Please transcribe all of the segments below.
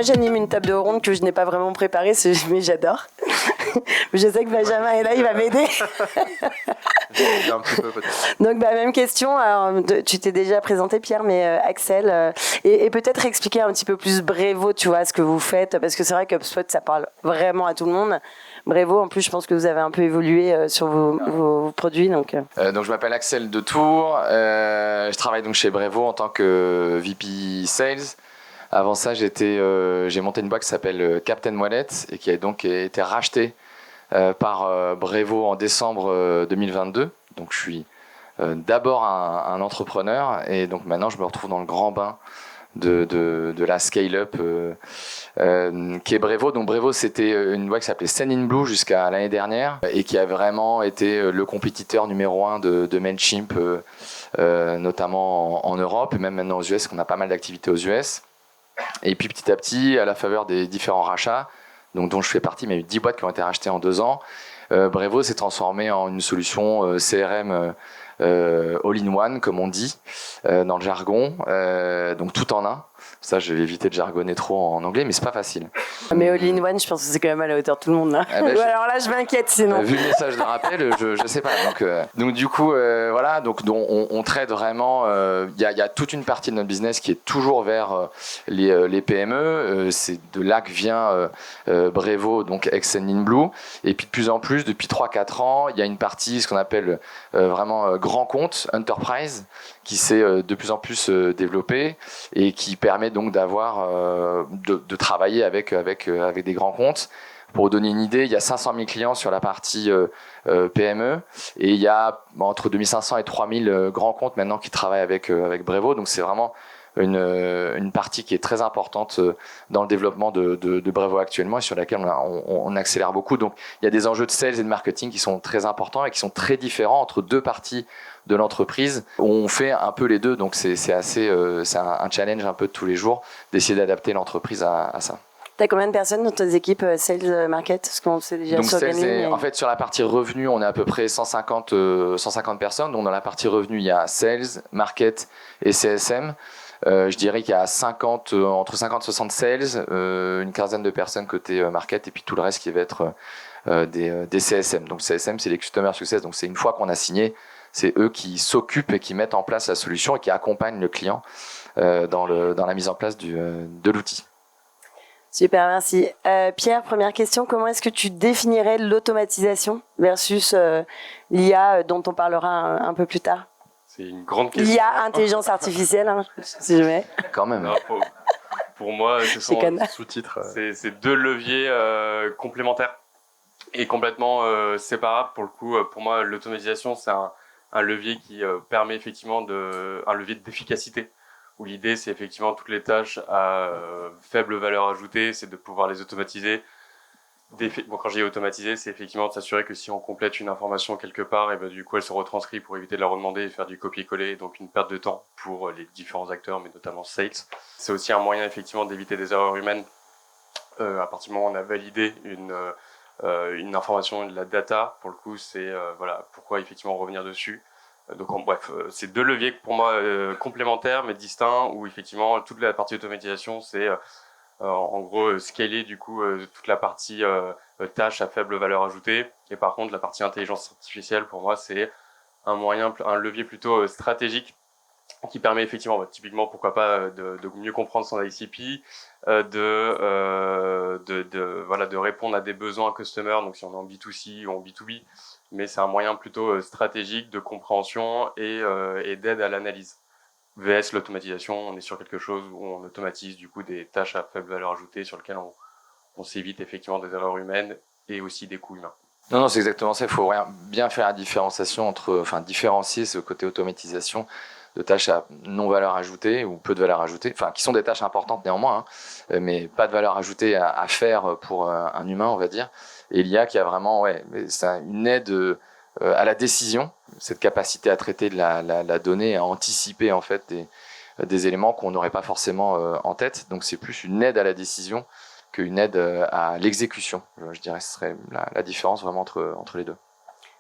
moi j'anime une table ronde que je n'ai pas vraiment préparée, mais j'adore. Je sais que Benjamin est là, il va m'aider. Un petit peu peut-être. Donc même question, alors, tu t'es déjà présenté Pierre, mais Axel, et peut-être expliquer un petit peu plus Brevo, tu vois, ce que vous faites, parce que c'est vrai qu'HubSpot ça parle vraiment à tout le monde. Brevo, en plus je pense que vous avez un peu évolué sur vos produits. Donc je m'appelle Axel de Tours, je travaille donc chez Brevo en tant que VP Sales. Avant ça, j'ai monté une boîte qui s'appelle Captain Wallet et qui a donc été rachetée par Brevo en décembre 2022. Donc je suis d'abord un entrepreneur et donc maintenant je me retrouve dans le grand bain de la scale-up qui est Brevo. Donc Brevo, c'était une boîte qui s'appelait Sendinblue jusqu'à l'année dernière et qui a vraiment été le compétiteur numéro 1 de Mailchimp, notamment en Europe et même maintenant aux US, qu'on a pas mal d'activités aux US. Et puis petit à petit, à la faveur des différents rachats, donc dont je fais partie, mais il y a eu 10 boîtes qui ont été rachetées en 2 ans, Brevo s'est transformé en une solution CRM all-in-one, comme on dit dans le jargon, donc tout en un. Ça, je vais éviter de jargonner trop en anglais, mais c'est pas facile. Mais all-in-one, je pense que c'est quand même à la hauteur de tout le monde. Là. Alors là, je m'inquiète sinon. Vu le message de rappel, je sais pas. Donc du coup, voilà, donc on traite vraiment. Il y a toute une partie de notre business qui est toujours vers les PME. C'est de là que vient Brevo, donc ex-Sendinblue. Et puis de plus en plus, depuis 3-4 ans, il y a une partie, ce qu'on appelle vraiment grand compte, enterprise, qui s'est de plus en plus développée et qui permet donc d'avoir de travailler avec des grands comptes. Pour vous donner une idée, il y a 500 000 clients sur la partie PME et il y a entre 2500 et 3000 grands comptes maintenant qui travaillent avec Brevo. Donc c'est vraiment une partie qui est très importante dans le développement de Brevo actuellement et sur laquelle on accélère beaucoup. Donc il y a des enjeux de sales et de marketing qui sont très importants et qui sont très différents entre deux parties de l'entreprise. On fait un peu les deux, donc c'est un challenge un peu de tous les jours d'essayer d'adapter l'entreprise à ça. T'as combien de personnes dans tes équipes Sales Market? Parce qu'on sait déjà s'organiser. En fait, sur la partie revenu, on est à peu près 150 personnes. Donc, dans la partie revenu, il y a Sales, Market et CSM. Je dirais qu'il y a entre 50 et 60 Sales, une quinzaine de personnes côté Market et puis tout le reste qui va être des CSM. Donc, CSM, c'est les Customer Success. Donc, c'est une fois qu'on a signé, c'est eux qui s'occupent et qui mettent en place la solution et qui accompagnent le client dans la mise en place de l'outil. Super, merci. Pierre, première question, comment est-ce que tu définirais l'automatisation versus l'IA dont on parlera un peu plus tard? C'est une grande question. L'IA, intelligence artificielle, hein, si jamais. Quand même. Alors, pour moi, ce sont sous-titres. C'est deux leviers complémentaires et complètement séparables. Pour le coup, pour moi, l'automatisation, c'est un levier qui permet effectivement un levier d'efficacité. Où l'idée, c'est effectivement toutes les tâches à faible valeur ajoutée, c'est de pouvoir les automatiser. Quand je dis automatiser, c'est effectivement de s'assurer que si on complète une information quelque part, et ben du coup, elle se retranscrit pour éviter de la redemander et faire du copier-coller, donc une perte de temps pour les différents acteurs, mais notamment sales. C'est aussi un moyen effectivement d'éviter des erreurs humaines. À partir du moment où on a validé une information, de la data, pour le coup, c'est voilà pourquoi effectivement revenir dessus. Donc bref, c'est deux leviers pour moi complémentaires mais distincts où effectivement toute la partie automatisation c'est en gros scaler du coup toute la partie tâches à faible valeur ajoutée et par contre la partie intelligence artificielle pour moi c'est un levier plutôt stratégique qui permet effectivement typiquement pourquoi pas de mieux comprendre son ICP, de répondre à des besoins customer, donc si on est en B2C ou en B2B, mais c'est un moyen plutôt stratégique de compréhension et d'aide à l'analyse. VS l'automatisation, on est sur quelque chose où on automatise du coup des tâches à faible valeur ajoutée sur lesquelles on s'évite effectivement des erreurs humaines et aussi des coûts humains. Non, c'est exactement ça. Il faut bien faire la différenciation différencier ce côté automatisation de tâches à non valeur ajoutée ou peu de valeur ajoutée, qui sont des tâches importantes néanmoins, mais pas de valeur ajoutée à faire pour un humain, on va dire. Et l'IA qui a vraiment, c'est une aide à la décision, cette capacité à traiter de la donnée, à anticiper en fait des éléments qu'on n'aurait pas forcément en tête. Donc c'est plus une aide à la décision qu'une aide à l'exécution. Je dirais que ce serait la différence vraiment entre les deux.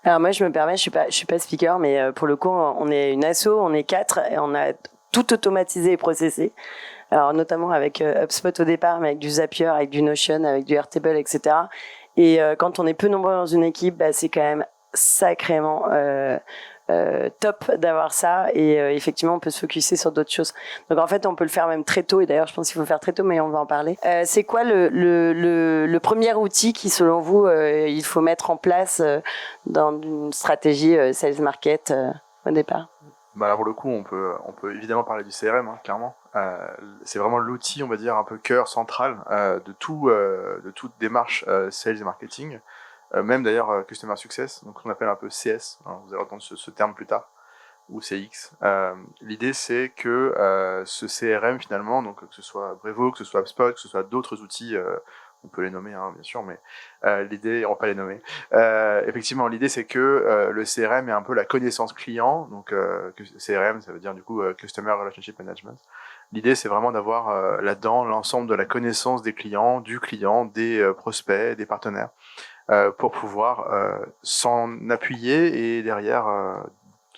Alors moi, je me permets, je suis pas speaker, mais pour le coup, on est une asso, on est 4 et on a tout automatisé et processé. alors notamment avec HubSpot au départ, mais avec du Zapier, avec du Notion, avec du Airtable, etc. Et quand on est peu nombreux dans une équipe, c'est quand même sacrément top d'avoir ça, et effectivement on peut se focuser sur d'autres choses. Donc en fait on peut le faire même très tôt, et d'ailleurs je pense qu'il faut le faire très tôt, mais on va en parler. C'est quoi le premier outil qui selon vous il faut mettre en place dans une stratégie sales market au départ? Là pour le coup on peut évidemment parler du CRM, hein, clairement. C'est vraiment l'outil, on va dire, un peu cœur central de toute démarche sales et marketing. Même d'ailleurs Customer Success, donc on appelle un peu CS, hein, vous allez entendre ce terme plus tard, ou CX. L'idée c'est que ce CRM finalement, donc que ce soit Brevo, que ce soit HubSpot, que ce soit d'autres outils, on peut les nommer bien sûr, mais l'idée, on va pas les nommer. Effectivement, l'idée c'est que le CRM est un peu la connaissance client, donc CRM ça veut dire du coup Customer Relationship Management. L'idée c'est vraiment d'avoir là-dedans l'ensemble de la connaissance des clients, des prospects, des partenaires, pour pouvoir s'en appuyer et derrière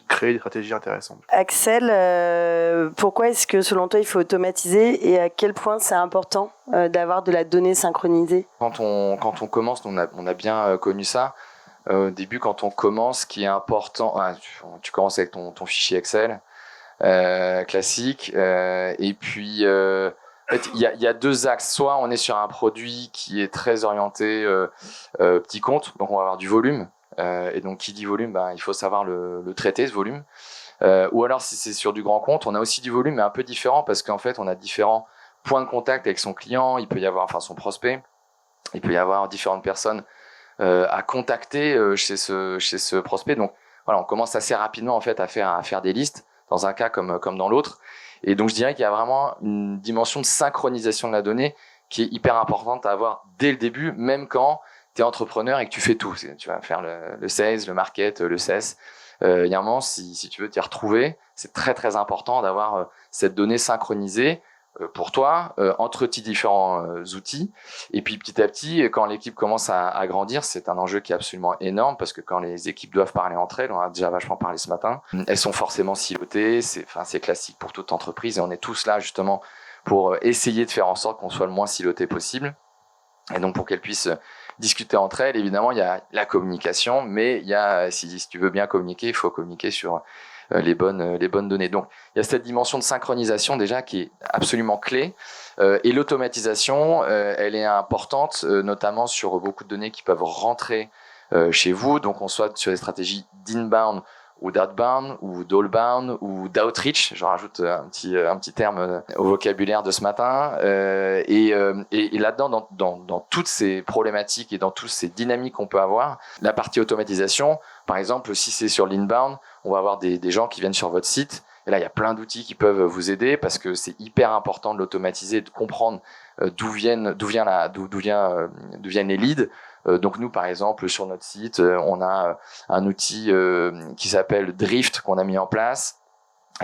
créer des stratégies intéressantes. Axel, pourquoi est-ce que selon toi il faut automatiser, et à quel point c'est important d'avoir de la donnée synchronisée? Quand on commence, on a bien connu ça. Au début, quand on commence, ce qui est important, tu commences avec ton fichier Excel classique, et puis en fait, il y a deux axes. Soit on est sur un produit qui est très orienté petit compte, donc on va avoir du volume, et donc qui dit volume, il faut savoir le traiter, ce volume. Ou alors si c'est sur du grand compte, on a aussi du volume, mais un peu différent, parce qu'en fait on a différents points de contact avec son client, il peut y avoir, son prospect, il peut y avoir différentes personnes à contacter chez ce prospect. Donc voilà, on commence assez rapidement en fait à faire des listes, dans un cas comme dans l'autre. Et donc je dirais qu'il y a vraiment une dimension de synchronisation de la donnée qui est hyper importante à avoir dès le début, même quand tu es entrepreneur et que tu fais tout. Tu vas faire le sales, le market, le CES. Il y a un moment, si tu veux t'y retrouver, c'est très très important d'avoir cette donnée synchronisée pour toi entre tes différents outils. Et puis petit à petit, quand l'équipe commence à grandir, c'est un enjeu qui est absolument énorme, parce que quand les équipes doivent parler entre elles, on a déjà vachement parlé ce matin, elles sont forcément silotées. C'est classique pour toute entreprise, et on est tous là justement pour essayer de faire en sorte qu'on soit le moins siloté possible. Et donc pour qu'elles puissent discuter entre elles, évidemment il y a la communication, mais il y a, si tu veux bien communiquer, il faut communiquer sur les bonnes données. Donc il y a cette dimension de synchronisation déjà qui est absolument clé, et l'automatisation elle est importante, notamment sur beaucoup de données qui peuvent rentrer chez vous. Donc on soit sur des stratégies d'inbound ou d'outbound ou d'allbound ou d'outreach, je rajoute un petit terme au vocabulaire de ce matin, et là-dedans, dans toutes ces problématiques et dans toutes ces dynamiques qu'on peut avoir, la partie automatisation, par exemple, si c'est sur l'inbound, on va avoir des gens qui viennent sur votre site, et là il y a plein d'outils qui peuvent vous aider, parce que c'est hyper important de l'automatiser, de comprendre d'où viennent les leads. Donc nous, par exemple, sur notre site, on a un outil qui s'appelle Drift, qu'on a mis en place,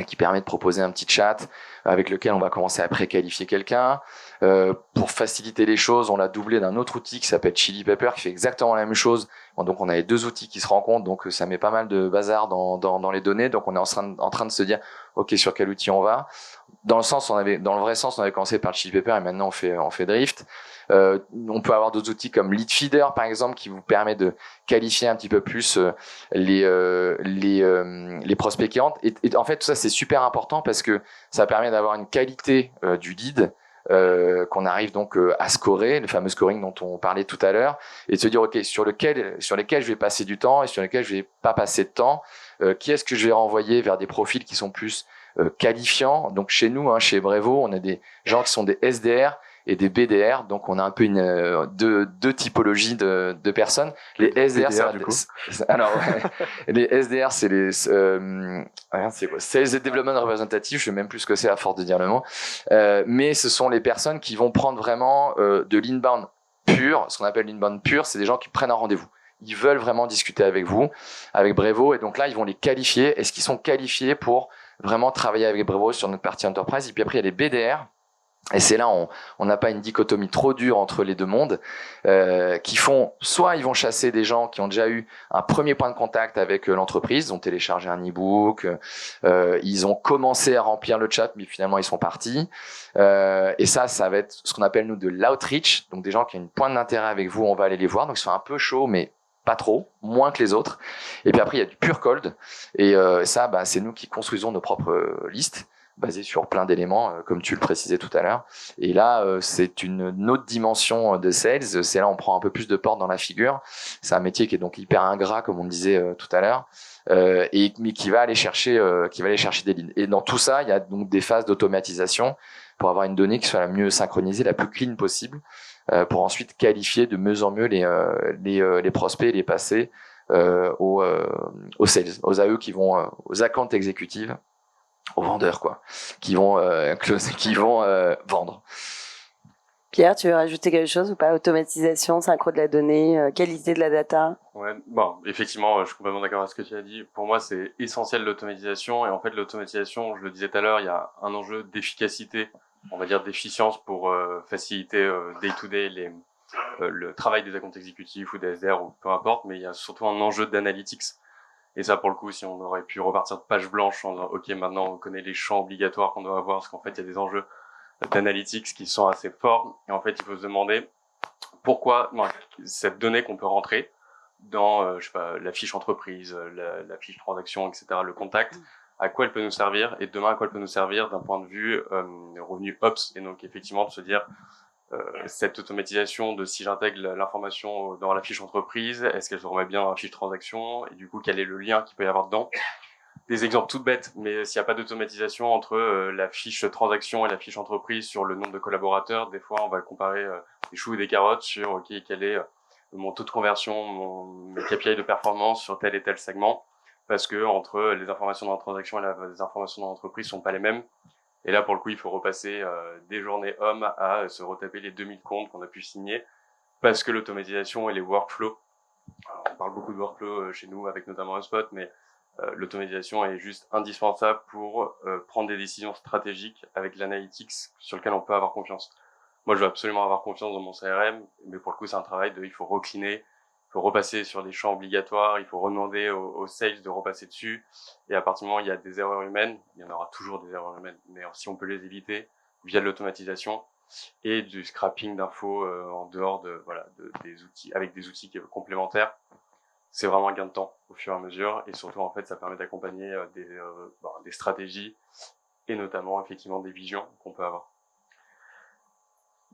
qui permet de proposer un petit chat avec lequel on va commencer à préqualifier quelqu'un. Pour faciliter les choses, on l'a doublé d'un autre outil qui s'appelle Chili Pepper, qui fait exactement la même chose. Donc on a les deux outils qui se rencontrent, donc ça met pas mal de bazar dans les données. Donc on est en train de se dire, ok, sur quel outil on va. Dans le vrai sens, on avait commencé par Chili Pepper, et maintenant on fait Drift. On peut avoir d'autres outils comme Lead Feeder, par exemple, qui vous permet de qualifier un petit peu plus les prospects qui rentrent. Et en fait, tout ça, c'est super important, parce que ça permet d'avoir une qualité du lead qu'on arrive donc à scorer, le fameux scoring dont on parlait tout à l'heure, et de se dire, ok, sur lesquels je vais passer du temps et sur lesquels je vais pas passer de temps, qui est-ce que je vais renvoyer vers des profils qui sont plus qualifiants. Donc chez nous, chez Brevo, on a des gens qui sont des SDR et des BDR, donc on a un peu deux typologies de personnes. Les SDR, les SDR, c'est les c'est quoi, Sales Development Representative, je sais même plus ce que c'est à force de dire le mot, mais ce sont les personnes qui vont prendre vraiment de l'inbound pur. Ce qu'on appelle l'inbound pur, c'est des gens qui prennent un rendez-vous. Ils veulent vraiment discuter avec vous, avec Brevo, et donc là ils vont les qualifier. Est-ce qu'ils sont qualifiés pour vraiment travailler avec Brevo sur notre partie enterprise? Et puis après il y a les BDR, Et c'est là on n'a pas une dichotomie trop dure entre les deux mondes, qui font soit ils vont chasser des gens qui ont déjà eu un premier point de contact avec l'entreprise, ils ont téléchargé un e-book, ils ont commencé à remplir le chat, mais finalement ils sont partis. Et ça va être ce qu'on appelle nous de l'outreach, donc des gens qui ont une pointe d'intérêt avec vous, on va aller les voir, donc ils sont un peu chauds, mais pas trop, moins que les autres. Et puis après il y a du pure cold, et ça c'est nous qui construisons nos propres listes, basé sur plein d'éléments, comme tu le précisais tout à l'heure. Et là, c'est une autre dimension de sales. C'est là, on prend un peu plus de portes dans la figure. C'est un métier qui est donc hyper ingrat, comme on disait tout à l'heure, mais qui va aller chercher des leads. Et dans tout ça, il y a donc des phases d'automatisation pour avoir une donnée qui soit la mieux synchronisée, la plus clean possible, pour ensuite qualifier de mieux en mieux les prospects, les passer aux sales, aux AE qui vont aux account exécutives, aux vendeurs quoi, qui vont vendre. Pierre, tu veux rajouter quelque chose ou pas? Automatisation, synchro de la donnée, qualité de la data? Ouais, bon, effectivement, je suis complètement d'accord avec ce que tu as dit. Pour moi, c'est essentiel l'automatisation. Et en fait, l'automatisation, je le disais tout à l'heure, il y a un enjeu d'efficacité, on va dire d'efficience pour faciliter day-to-day le travail des accounts exécutifs ou des SDR ou peu importe, mais il y a surtout un enjeu d'analytics. Et ça, pour le coup, si on aurait pu repartir de page blanche en disant, OK, maintenant, on connaît les champs obligatoires qu'on doit avoir, parce qu'en fait, il y a des enjeux d'analytics qui sont assez forts. Et en fait, il faut se demander pourquoi cette donnée qu'on peut rentrer dans, je sais pas, la fiche entreprise, la fiche transaction, etc., le contact, à quoi elle peut nous servir, et demain, à quoi elle peut nous servir d'un point de vue revenu Ops. Et donc, effectivement, de se dire, cette automatisation de si j'intègre l'information dans la fiche entreprise, est-ce qu'elle se remet bien dans la fiche transaction, et du coup quel est le lien qu'il peut y avoir dedans. Des exemples tout bêtes, mais s'il n'y a pas d'automatisation entre la fiche transaction et la fiche entreprise sur le nombre de collaborateurs, des fois on va comparer des choux et des carottes sur OK, quel est mon taux de conversion, mes KPI de performance sur tel et tel segment, parce que entre les informations dans la transaction et les informations dans l'entreprise sont pas les mêmes. Et là, pour le coup, il faut repasser des journées hommes à se retaper les 2000 comptes qu'on a pu signer, parce que l'automatisation et les workflows, alors, on parle beaucoup de workflows chez nous, avec notamment HubSpot, mais l'automatisation est juste indispensable pour prendre des décisions stratégiques avec l'analytics sur lequel on peut avoir confiance. Moi, je veux absolument avoir confiance dans mon CRM, mais pour le coup, c'est un travail il faut recliner, il faut repasser sur les champs obligatoires, il faut demander aux sales de repasser dessus. Et à partir du moment où il y a des erreurs humaines, il y en aura toujours des erreurs humaines, mais si on peut les éviter via de l'automatisation et du scrapping d'infos en dehors des outils, avec des outils complémentaires, c'est vraiment un gain de temps au fur et à mesure. Et surtout, en fait, ça permet d'accompagner des stratégies et notamment, effectivement, des visions qu'on peut avoir.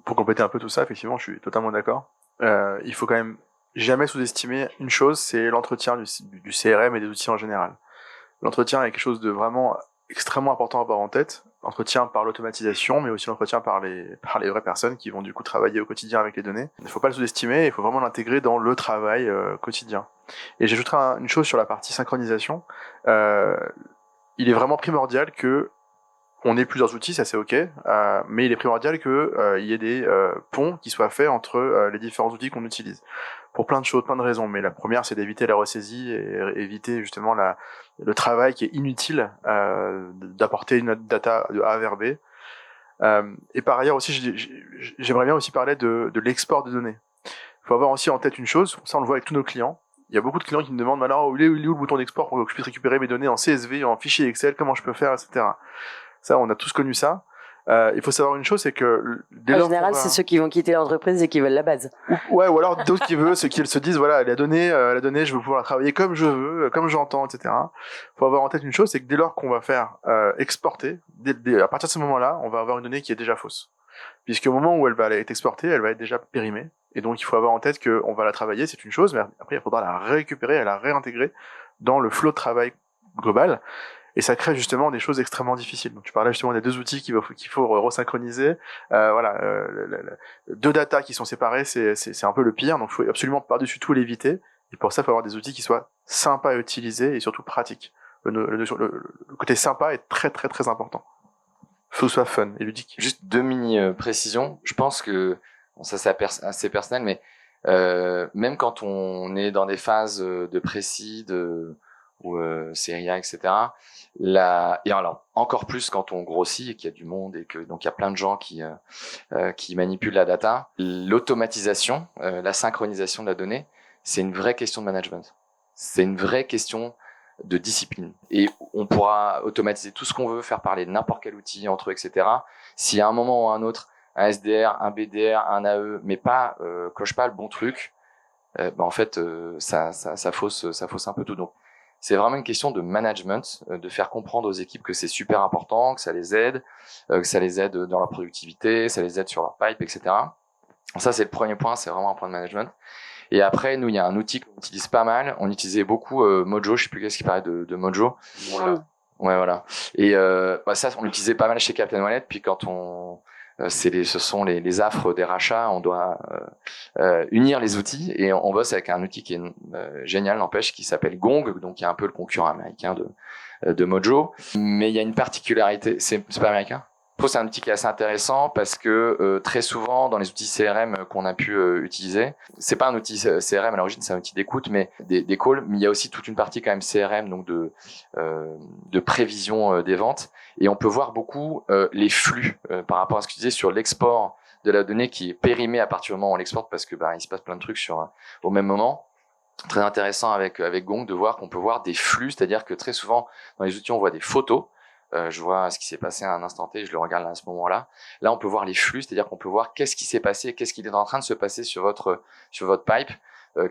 Pour compléter un peu tout ça, effectivement, je suis totalement d'accord. Il faut quand même jamais sous-estimer une chose, c'est l'entretien du CRM et des outils en général. L'entretien est quelque chose de vraiment extrêmement important à avoir en tête. L'entretien par l'automatisation, mais aussi l'entretien par les vraies personnes qui vont du coup travailler au quotidien avec les données. Il ne faut pas le sous-estimer, il faut vraiment l'intégrer dans le travail quotidien. Et j'ajouterai une chose sur la partie synchronisation. Il est vraiment primordial que on ait plusieurs outils, ça c'est ok, mais il est primordial que il y ait des ponts qui soient faits entre les différents outils qu'on utilise. Pour plein de choses, plein de raisons, mais la première c'est d'éviter la ressaisie et éviter justement le travail qui est inutile d'apporter une data de A vers B. Et par ailleurs aussi, j'aimerais bien aussi parler de l'export de données. Il faut avoir aussi en tête une chose, ça on le voit avec tous nos clients. Il y a beaucoup de clients qui me demandent alors où est où le bouton d'export pour que je puisse récupérer mes données en CSV, en fichier Excel, comment je peux faire, etc. Ça, on a tous connu ça. Il faut savoir une chose, c'est que en général, c'est ceux qui vont quitter l'entreprise et qui veulent la base. Ou alors d'autres qui veulent, ceux qui se disent voilà, la donnée, je veux pouvoir la travailler comme je veux, comme j'entends, etc. Faut avoir en tête une chose, c'est que dès lors qu'on va faire exporter, à partir de ce moment-là, on va avoir une donnée qui est déjà fausse, puisque au moment où elle va être exportée, elle va être déjà périmée. Et donc il faut avoir en tête qu'on va la travailler, c'est une chose, mais après il faudra la récupérer et la réintégrer dans le flot de travail global. Et ça crée justement des choses extrêmement difficiles. Donc tu parlais justement des deux outils qu'il faut resynchroniser. Deux datas qui sont séparées, c'est un peu le pire. Donc il faut absolument par-dessus tout l'éviter. Et pour ça, il faut avoir des outils qui soient sympas à utiliser et surtout pratiques. Le côté sympa est très très très important. Il faut que ce soit fun et ludique. Juste deux mini précisions. Je pense que ça c'est assez personnel, mais même quand on est dans des phases de précis, où série A, etc. Et alors encore plus quand on grossit et qu'il y a du monde et que donc il y a plein de gens qui manipulent la data, l'automatisation, la synchronisation de la donnée, c'est une vraie question de management. C'est une vraie question de discipline. Et on pourra automatiser tout ce qu'on veut, faire parler de n'importe quel outil entre eux, etc. Si à un moment ou à un autre, un SDR, un BDR, un AE, mais coche pas le bon truc, en fait, ça fausse un peu tout. Donc, c'est vraiment une question de management, de faire comprendre aux équipes que c'est super important, que ça les aide dans leur productivité, ça les aide sur leur pipe, etc. Ça, c'est le premier point, c'est vraiment un point de management. Et après, nous, il y a un outil qu'on utilise pas mal. On utilisait beaucoup Mojo. Je sais plus qu'est-ce qui parlait de Mojo. Voilà. Ouais, voilà. Et ça, on l'utilisait pas mal chez Captain Wallet. Puis quand ce sont les affres des rachats, on doit unir les outils et on bosse avec un outil qui est génial, n'empêche, qui s'appelle Gong, donc qui est un peu le concurrent américain de Mojo. Mais il y a une particularité. C'est pas américain? C'est un outil qui est assez intéressant parce que très souvent dans les outils CRM qu'on a pu utiliser, c'est pas un outil CRM à l'origine, c'est un outil d'écoute, mais des calls, mais il y a aussi toute une partie quand même CRM, donc de prévision des ventes, et on peut voir beaucoup les flux par rapport à ce que tu disais sur l'export de la donnée qui est périmée à partir du moment où on l'exporte, parce que il se passe plein de trucs au même moment. Très intéressant avec Gong de voir qu'on peut voir des flux, c'est-à-dire que très souvent dans les outils on voit des photos. Je vois ce qui s'est passé à un instant T, je le regarde à ce moment-là. Là, on peut voir les flux, c'est-à-dire qu'on peut voir qu'est-ce qui s'est passé, qu'est-ce qui est en train de se passer sur votre pipe,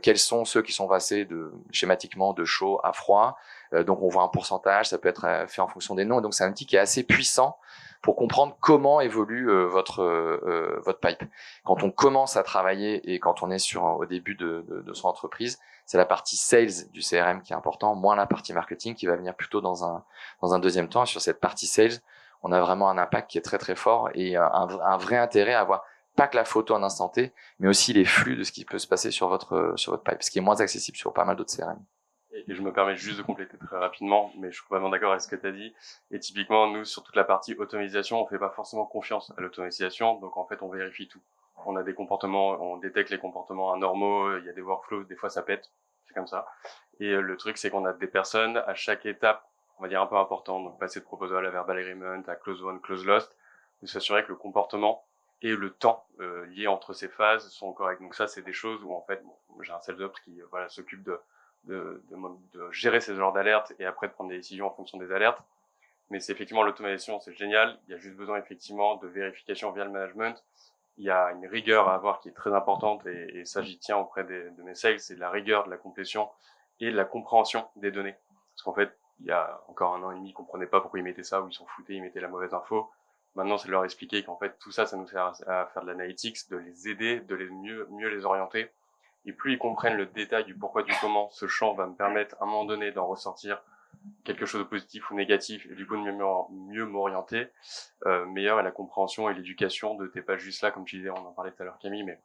quels sont ceux qui sont passés schématiquement de chaud à froid. Donc, on voit un pourcentage, ça peut être fait en fonction des noms. Et donc, c'est un outil qui est assez puissant pour comprendre comment évolue votre pipe. Quand on commence à travailler et quand on est au début de son entreprise, c'est la partie sales du CRM qui est important, moins la partie marketing qui va venir plutôt dans un deuxième temps. Et sur cette partie sales, on a vraiment un impact qui est très très fort et un vrai intérêt à avoir pas que la photo en instant T, mais aussi les flux de ce qui peut se passer sur votre pipe, ce qui est moins accessible sur pas mal d'autres CRM. Et je me permets juste de compléter très rapidement, mais je suis vraiment d'accord avec ce que tu as dit. Et typiquement, nous, sur toute la partie automatisation, on fait pas forcément confiance à l'automatisation, donc en fait, on vérifie tout. On a des comportements, on détecte les comportements anormaux, il y a des workflows, des fois ça pète, c'est comme ça. Et le truc, c'est qu'on a des personnes à chaque étape, on va dire un peu importante, donc passer de proposal à verbal agreement, à close won, close lost, de s'assurer que le comportement et le temps lié entre ces phases sont corrects. Donc ça, c'est des choses où en fait, j'ai un sales ops qui s'occupe de gérer ces genres d'alertes et après de prendre des décisions en fonction des alertes. Mais c'est effectivement l'automatisation, c'est génial. Il y a juste besoin effectivement de vérification via le management. Il y a une rigueur à avoir qui est très importante et ça j'y tiens auprès de mes sales, c'est de la rigueur de la complétion et de la compréhension des données. Parce qu'en fait, il y a encore 1 an et demi, ils comprenaient pas pourquoi ils mettaient ça ou ils s'en foutaient, ils mettaient la mauvaise info. Maintenant, c'est de leur expliquer qu'en fait, tout ça, ça nous sert à faire de l'analytics, de les aider, de les mieux les orienter. Et plus ils comprennent le détail du pourquoi, du comment, ce champ va me permettre à un moment donné d'en ressortir quelque chose de positif ou négatif et du coup de mieux m'orienter, meilleure est la compréhension et l'éducation de t'es pas juste là, comme tu disais, on en parlait tout à l'heure Camille, mais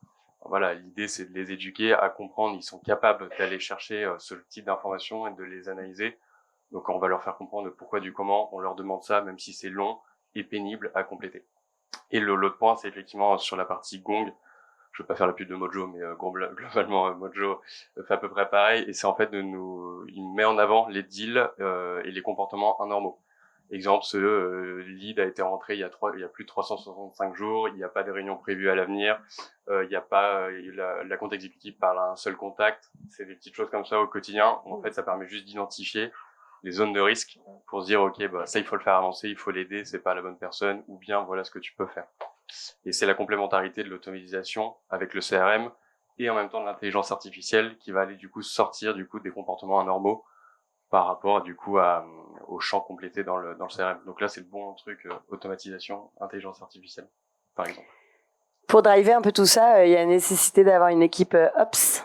voilà, l'idée c'est de les éduquer à comprendre, ils sont capables d'aller chercher ce type d'informations et de les analyser. Donc on va leur faire comprendre le pourquoi du comment, on leur demande ça même si c'est long et pénible à compléter. Et l'autre point, c'est effectivement sur la partie Gong. Je veux pas faire la pub de Mojo, mais globalement Mojo fait à peu près pareil. Et c'est en fait il met en avant les deals et les comportements anormaux. Exemple, ce lead a été rentré il y a plus de 365 jours, il n'y a pas de réunion prévue à l'avenir, il n'y a pas la compte exécutive parle à un seul contact. C'est des petites choses comme ça au quotidien. En fait, ça permet juste d'identifier les zones de risque pour se dire ok, ça il faut le faire avancer, il faut l'aider, c'est pas la bonne personne, ou bien voilà ce que tu peux faire. Et c'est la complémentarité de l'automatisation avec le CRM et en même temps de l'intelligence artificielle qui va aller du coup sortir du coup des comportements anormaux par rapport du coup au champ complété dans le CRM. Donc là c'est le bon truc, automatisation, intelligence artificielle par exemple. Pour driver un peu tout ça, il y a nécessité d'avoir une équipe Ops.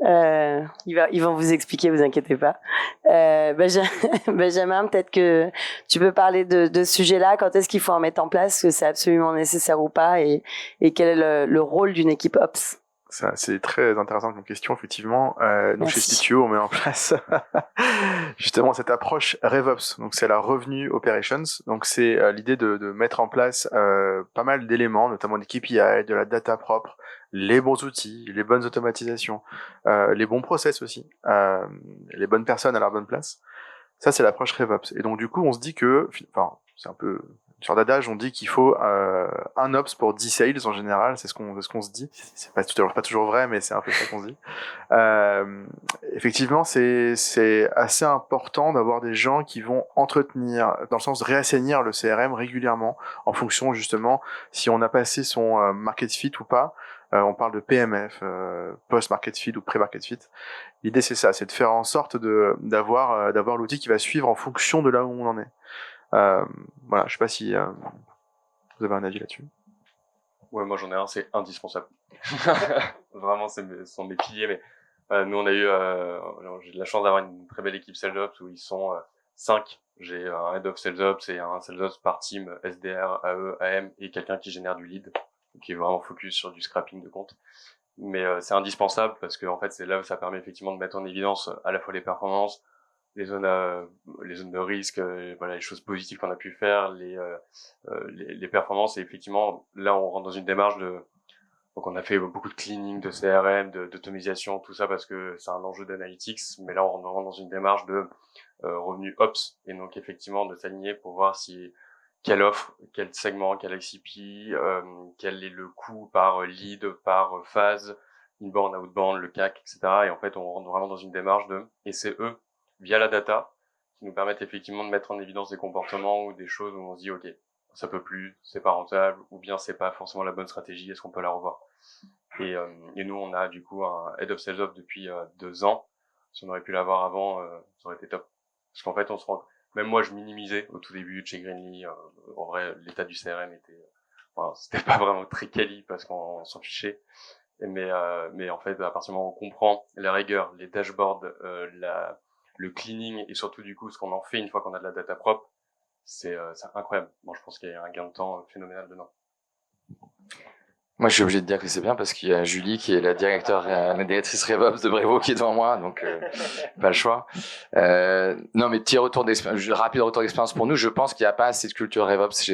Ils vont vous expliquer, vous inquiétez pas. Benjamin, peut-être que tu peux parler de ce sujet-là. Quand est-ce qu'il faut en mettre en place, que c'est absolument nécessaire ou pas, et quel est le rôle d'une équipe Ops? C'est très intéressant comme question, effectivement. Nous, chez Merci. Stitio, on met en place justement cette approche RevOps. Donc, c'est la Revenue Operations. Donc, c'est l'idée de mettre en place pas mal d'éléments, notamment des KPI, de la data propre, les bons outils, les bonnes automatisations, les bons process aussi, les bonnes personnes à leur bonne place, Ça, c'est l'approche RevOps. Et donc, du coup, on se dit que, enfin, c'est un peu sur d'adage, on dit qu'il faut un Ops pour 10 sales en général, c'est ce qu'on se dit. C'est pas toujours vrai, mais c'est un peu ça qu'on se dit. Effectivement, c'est assez important d'avoir des gens qui vont entretenir, dans le sens de réassainir le CRM régulièrement, en fonction justement si on a passé son market fit ou pas. On parle de PMF, post-market fit ou pré-market fit. L'idée, c'est ça, c'est de faire en sorte d'avoir l'outil qui va suivre en fonction de là où on en est. Voilà, je sais pas si vous avez un avis là-dessus. Ouais, moi j'en ai un, c'est indispensable. Vraiment, ce sont mes piliers. Mais nous, on a eu, j'ai de la chance d'avoir une très belle équipe SalesOps où ils sont 5. J'ai un Head of SalesOps et un SalesOps par team, SDR, AE, AM et quelqu'un qui génère du lead, qui est vraiment focus sur du scrapping de compte. Mais c'est indispensable parce que en fait, c'est là où ça permet effectivement de mettre en évidence à la fois les performances, les zones de risque, voilà, les choses positives qu'on a pu faire, les performances. Et effectivement, là, on rentre dans une démarche donc on a fait beaucoup de cleaning, de CRM, d'automatisation, tout ça parce que c'est un enjeu d'analytics. Mais là, on rentre dans une démarche de revenu ops, et donc effectivement de s'aligner pour voir si quelle offre, quel segment, quel ICP, quel est le coût par lead, par phase, inbound, outbound, le CAC, etc. Et en fait, on rentre vraiment dans une démarche et c'est eux, via la data, qui nous permettent effectivement de mettre en évidence des comportements ou des choses où on se dit, OK, ça peut plus, c'est pas rentable, ou bien c'est pas forcément la bonne stratégie, est-ce qu'on peut la revoir? Et nous, on a du coup un Head of Sales Ops depuis 2 ans. Si on aurait pu l'avoir avant, ça aurait été top. Parce qu'en fait, on se rend... Même moi, je minimisais au tout début de chez Greenly. En vrai, l'état du CRM était... Enfin, c'était pas vraiment très quali parce qu'on s'en fichait. Mais en fait, à partir du moment où on comprend la rigueur, les dashboards, le cleaning et surtout du coup ce qu'on en fait une fois qu'on a de la data propre, c'est incroyable. Bon, je pense qu'il y a un gain de temps phénoménal dedans. Moi, je suis obligé de dire que c'est bien parce qu'il y a Julie qui est la directrice RevOps de Brevo qui est devant moi, donc pas le choix. Non, mais rapide retour d'expérience pour nous. Je pense qu'il n'y a pas assez de culture RevOps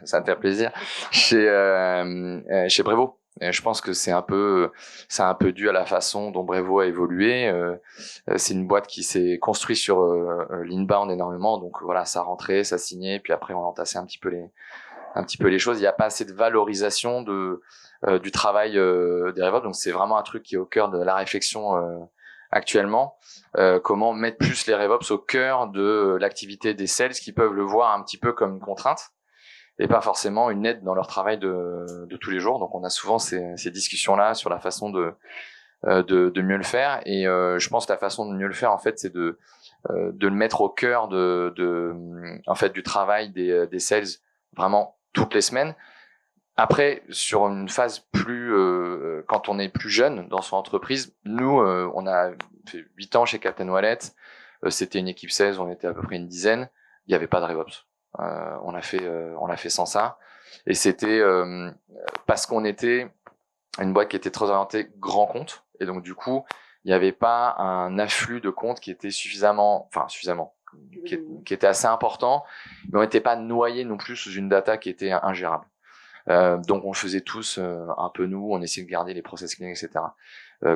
ça me fait plaisir, chez Brevo. Et je pense que c'est un peu dû à la façon dont Brevo a évolué. C'est une boîte qui s'est construite sur l'inbound énormément, donc voilà, ça rentrait, ça signait, puis après on entassait un petit peu les choses. Il n'y a pas assez de valorisation du travail des RevOps, donc c'est vraiment un truc qui est au cœur de la réflexion actuellement. Comment mettre plus les RevOps au cœur de l'activité des sales, qui peuvent le voir un petit peu comme une contrainte et pas forcément une aide dans leur travail de tous les jours. Donc on a souvent ces discussions-là sur la façon de mieux le faire. Et je pense que la façon de mieux le faire, en fait, c'est de le mettre au cœur en fait, du travail des sales, vraiment toutes les semaines. Après, sur une phase plus, quand on est plus jeune dans son entreprise, nous, on a fait 8 ans chez Captain Wallet. C'était une équipe 16, on était à peu près une dizaine. Il n'y avait pas de RevOps. On l'a fait sans ça. Et c'était parce qu'on était une boîte qui était très orientée grand compte. Et donc, du coup, il n'y avait pas un afflux de comptes qui était qui était assez important, mais on n'était pas noyé non plus sous une data qui était ingérable. Donc on le faisait tous un peu nous, on essayait de garder les process clean, etc.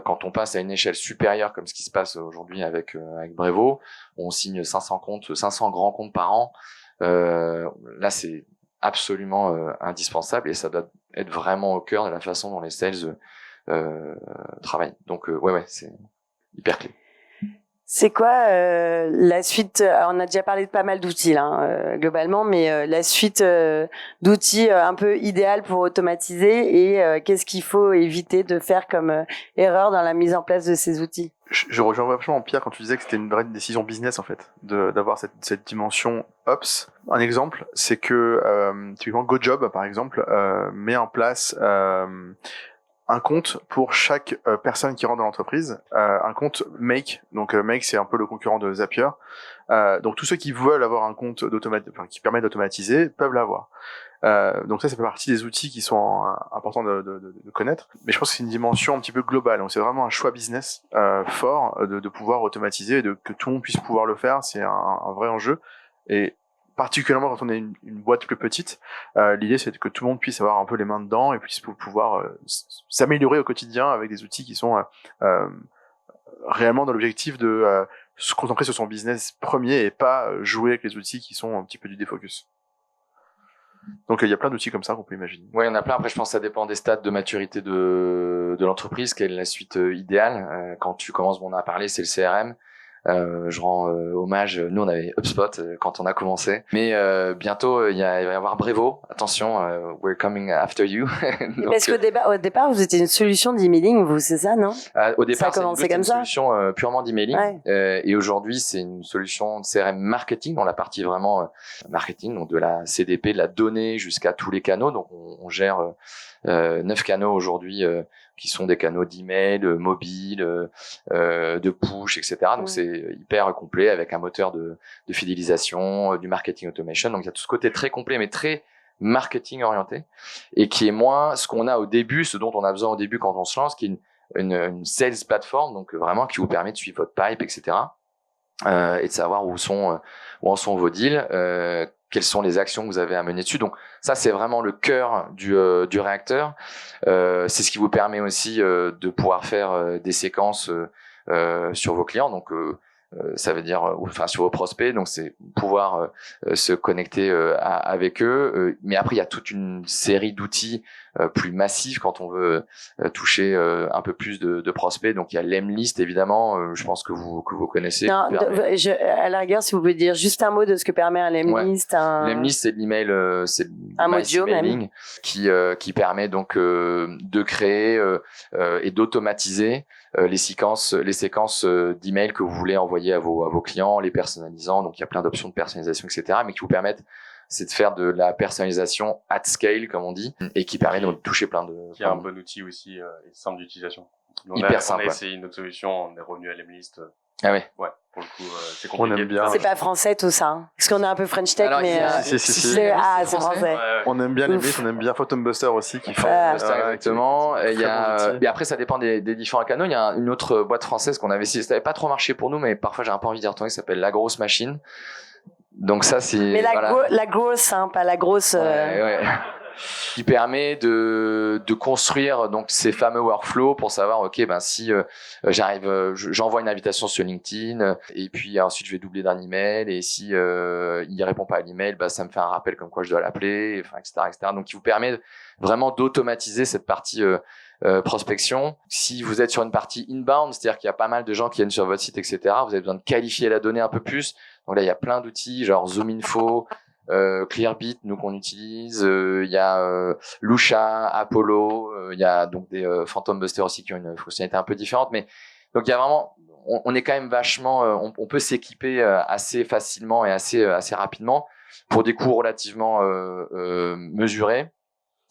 Quand on passe à une échelle supérieure comme ce qui se passe aujourd'hui avec Brevo, on signe 500 grands comptes par an. Là c'est absolument indispensable et ça doit être vraiment au cœur de la façon dont les sales travaillent. Donc ouais, c'est hyper clé. C'est quoi la suite? On a déjà parlé de pas mal d'outils là, globalement, mais la suite d'outils un peu idéal pour automatiser et qu'est-ce qu'il faut éviter de faire comme erreur dans la mise en place de ces outils? Je rejoins vachement Pierre quand tu disais que c'était une vraie décision business en fait, d'avoir cette dimension ops. Un exemple, c'est que typiquement GoJob par exemple met en place un compte pour chaque personne qui rentre dans l'entreprise, un compte Make. Donc Make, c'est un peu le concurrent de Zapier. Donc tous ceux qui veulent avoir un compte qui permet d'automatiser peuvent l'avoir. Donc ça fait partie des outils qui sont importants de connaître. Mais je pense que c'est une dimension un petit peu globale. Donc c'est vraiment un choix business fort de pouvoir automatiser et que tout le monde puisse pouvoir le faire. C'est un vrai enjeu. Et particulièrement quand on est une boîte plus petite, l'idée c'est que tout le monde puisse avoir un peu les mains dedans et puisse pouvoir s'améliorer au quotidien avec des outils qui sont réellement dans l'objectif de se concentrer sur son business premier et pas jouer avec les outils qui sont un petit peu du défocus. Donc il y a plein d'outils comme ça qu'on peut imaginer. Oui, il y en a plein. Après, je pense que ça dépend des stades de maturité de l'entreprise. Quelle est la suite idéale? Quand tu commences, on en a parlé, c'est le CRM. Je rends hommage. Nous, on avait HubSpot quand on a commencé, mais bientôt il va y avoir Brevo. Attention, we're coming after you. Donc, parce qu'au départ, vous étiez une solution d'emailing, vous, c'est ça, non? Au départ, c'était une solution purement d'emailing, et aujourd'hui, c'est une solution de CRM marketing, dans la partie vraiment marketing, donc de la CDP, de la donnée jusqu'à tous les canaux. Donc, on gère 9 canaux aujourd'hui qui sont des canaux d'email, mobile, de push, etc. Donc c'est hyper complet avec un moteur de fidélisation, du marketing automation. Donc il y a tout ce côté très complet mais très marketing orienté et qui est moins ce qu'on a au début, ce dont on a besoin au début quand on se lance, qui est une sales plateforme, donc vraiment qui vous permet de suivre votre pipe, etc. Et de savoir où en sont vos deals, quelles sont les actions que vous avez à mener dessus. Donc ça, c'est vraiment le cœur du réacteur. C'est ce qui vous permet aussi de pouvoir faire des séquences sur vos clients. Donc ça veut dire, enfin sur vos prospects. Donc c'est pouvoir se connecter avec eux. Mais après, il y a toute une série d'outils plus massifs quand on veut toucher un peu plus de prospects. Donc il y a l'Emlist évidemment. Je pense que vous connaissez. Non, à la rigueur, si vous pouvez dire juste un mot de ce que permet un Lemlist. L'Emlist, c'est l'email, c'est un module emailing qui permet donc de créer et d'automatiser les séquences d'emails que vous voulez envoyer à vos clients, les personnalisant. Donc il y a plein d'options de personnalisation, etc. Mais qui vous permettent c'est de faire de la personnalisation at scale, comme on dit, et qui permet de toucher plein de... Qui est un bon outil aussi et simple d'utilisation. Hyper simple. On a essayé une autre solution, on est revenu à l'Emlist. Ah ouais. Ouais, pour le coup, c'est compliqué. On aime bien. C'est pas français tout ça, hein. Parce qu'on est un peu French Tech, alors, mais si. c'est français. Ouais. On aime bien l'Emlist, on aime bien Photobuster aussi qui fait. Exactement. Et il y a, et après ça dépend des différents canaux. Il y a une autre boîte française qu'on avait essayé, ça n'avait pas trop marché pour nous, mais parfois j'ai un peu envie d'y retourner, qui s'appelle La Grosse Machine. Donc ça c'est. Mais la grosse, hein, pas la grosse. Ouais. Qui permet de construire donc ces fameux workflows pour savoir ok ben si j'envoie une invitation sur LinkedIn et puis ensuite je vais doubler d'un email et si il répond pas à l'email bah ça me fait un rappel comme quoi je dois l'appeler, enfin etc. Donc qui vous permet vraiment d'automatiser cette partie prospection. Si vous êtes sur une partie inbound, c'est-à-dire qu'il y a pas mal de gens qui viennent sur votre site, etc., vous avez besoin de qualifier la donnée un peu plus. Donc là, il y a plein d'outils, genre ZoomInfo, Clearbit, nous qu'on utilise. Il y a Lusha, Apollo. Il y a donc des Phantom-Buster aussi qui ont une fonctionnalité un peu différente. Mais donc il y a vraiment, on est quand même vachement, on peut s'équiper assez facilement et assez rapidement pour des coûts relativement mesurés.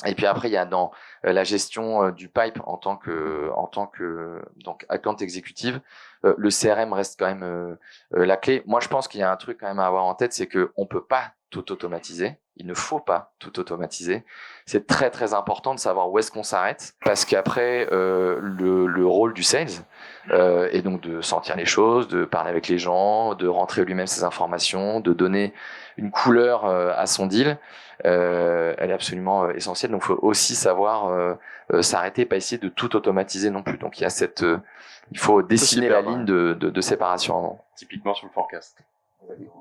Et puis après, il y a dans la gestion du pipe en tant que donc account exécutive, le CRM reste quand même la clé. Moi, je pense qu'il y a un truc quand même à avoir en tête, c'est que on peut pas tout automatiser. Il ne faut pas tout automatiser. C'est très très important de savoir où est-ce qu'on s'arrête, parce qu'après le rôle du sales est donc de sentir les choses, de parler avec les gens, de rentrer lui-même ses informations, de donner une couleur à son deal. Elle est absolument essentielle. Donc, il faut aussi savoir s'arrêter, pas essayer de tout automatiser non plus. Donc, il y a il faut dessiner la ligne de séparation avant. Typiquement sur le forecast.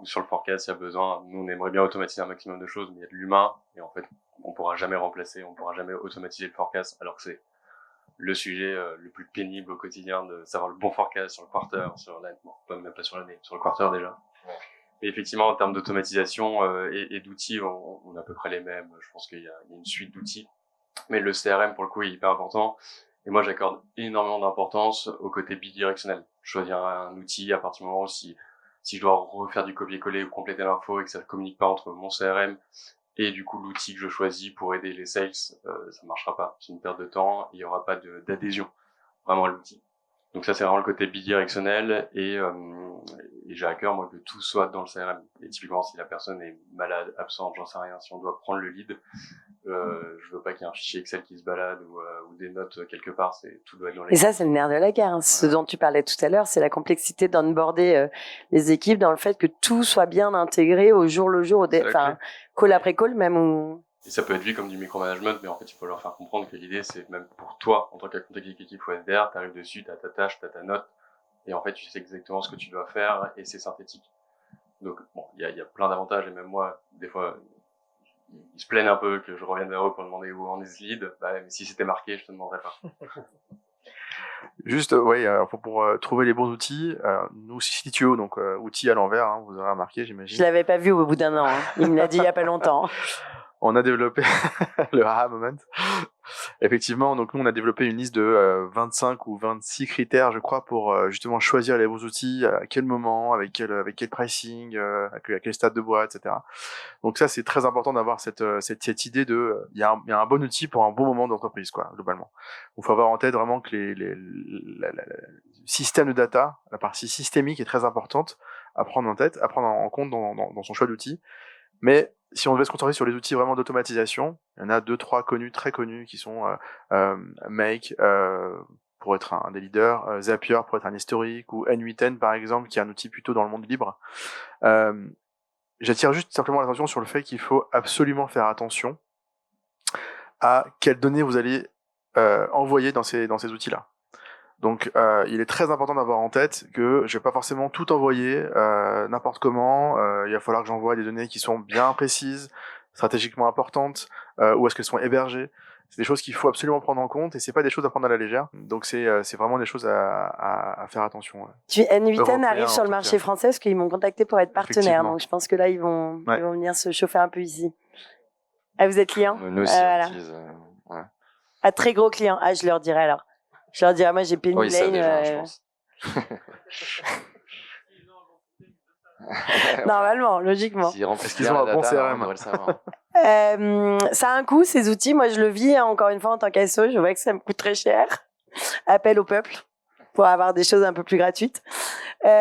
Sur le forecast, il y a besoin. Nous, on aimerait bien automatiser un maximum de choses, mais il y a de l'humain et en fait, on pourra jamais remplacer, on pourra jamais automatiser le forecast, alors que c'est le sujet le plus pénible au quotidien de savoir le bon forecast sur le quarter, sur l'année, même pas sur l'année, sur le quarter déjà. Et effectivement, en termes d'automatisation et d'outils, on a à peu près les mêmes. Je pense qu'il y a une suite d'outils. Mais le CRM, pour le coup, est hyper important. Et moi, j'accorde énormément d'importance au côté bidirectionnel. Je choisis un outil à partir du moment où si je dois refaire du copier-coller ou compléter l'info et que ça ne communique pas entre mon CRM et du coup l'outil que je choisis pour aider les sales, ça marchera pas. C'est une perte de temps, il y aura pas d'adhésion vraiment à l'outil. Donc ça, c'est vraiment le côté bidirectionnel et j'ai à cœur, moi, que tout soit dans le CRM. Et typiquement, si la personne est malade, absente, j'en sais rien, si on doit prendre le lead, je veux pas qu'il y ait un fichier Excel qui se balade ou des notes quelque part, tout doit être dans les... Et ça, c'est le nerf de la guerre, hein. Ce dont tu parlais tout à l'heure, c'est la complexité d'onboarder les équipes dans le fait que tout soit bien intégré au jour le jour, call après call même. Ou... Et ça peut être vu comme du micromanagement, mais en fait, il faut leur faire comprendre que l'idée, c'est même pour toi, en tant qu'account exécutif ou SDR, t'arrives dessus, t'as ta tâche, t'as ta note, et en fait, tu sais exactement ce que tu dois faire et c'est synthétique. Donc, bon, il y a plein d'avantages et même moi, des fois, ils se plaignent un peu que je revienne vers eux pour demander où en est ce lead. Bah, mais si c'était marqué, je te demanderais pas. Juste, alors pour trouver les bons outils, nous, CTO, donc outils à l'envers, hein, vous aurez remarqué, Je j'imagine. l'avais pas vu au bout d'un an. Hein. Il me l'a dit il y a pas longtemps. On a développé le aha moment. Effectivement, donc nous on a développé une liste de 25 ou 26 critères, je crois, pour justement choisir les bons outils, à quel moment, avec quel pricing, à quel stade de boîte, etc. Donc ça c'est très important d'avoir cette idée de il y a un bon outil pour un bon moment d'entreprise, quoi, globalement. Il faut avoir en tête vraiment que le système de data, la partie systémique est très importante à prendre en tête, à prendre en compte dans son choix d'outils. Mais si on devait se concentrer sur les outils vraiment d'automatisation, il y en a 2-3 connus, très connus, qui sont Make, pour être un des leaders, Zapier pour être un historique, ou N8N par exemple, qui est un outil plutôt dans le monde libre. J'attire juste simplement l'attention sur le fait qu'il faut absolument faire attention à quelles données vous allez envoyer dans ces outils-là. Donc, il est très important d'avoir en tête que je vais pas forcément tout envoyer n'importe comment. Il va falloir que j'envoie des données qui sont bien précises, stratégiquement importantes, où est-ce qu'elles sont hébergées. C'est des choses qu'il faut absolument prendre en compte et c'est pas des choses à prendre à la légère. Donc, c'est vraiment des choses à faire attention. N8N Européen, arrive sur le en tout marché cas. français parce qu'ils m'ont contacté pour être partenaire. Effectivement. Donc, je pense que là, ils vont venir se chauffer un peu ici. Ah, vous êtes client? Nous aussi, on utilise. Ouais. Ah, très gros client. Ah, je leur dirai alors. Je leur dirai, moi, j'ai Penny Oui, ça Lane. déjà, je pense. Normalement, logiquement. S'ils remplissent qu'ils bien ont la un bon data, CRM. on devrait le savoir. Ça a un coût, ces outils. Moi, je le vis, hein, encore une fois, en tant qu'ASO. Je vois que ça me coûte très cher. Appel au peuple pour avoir des choses un peu plus gratuites. Quel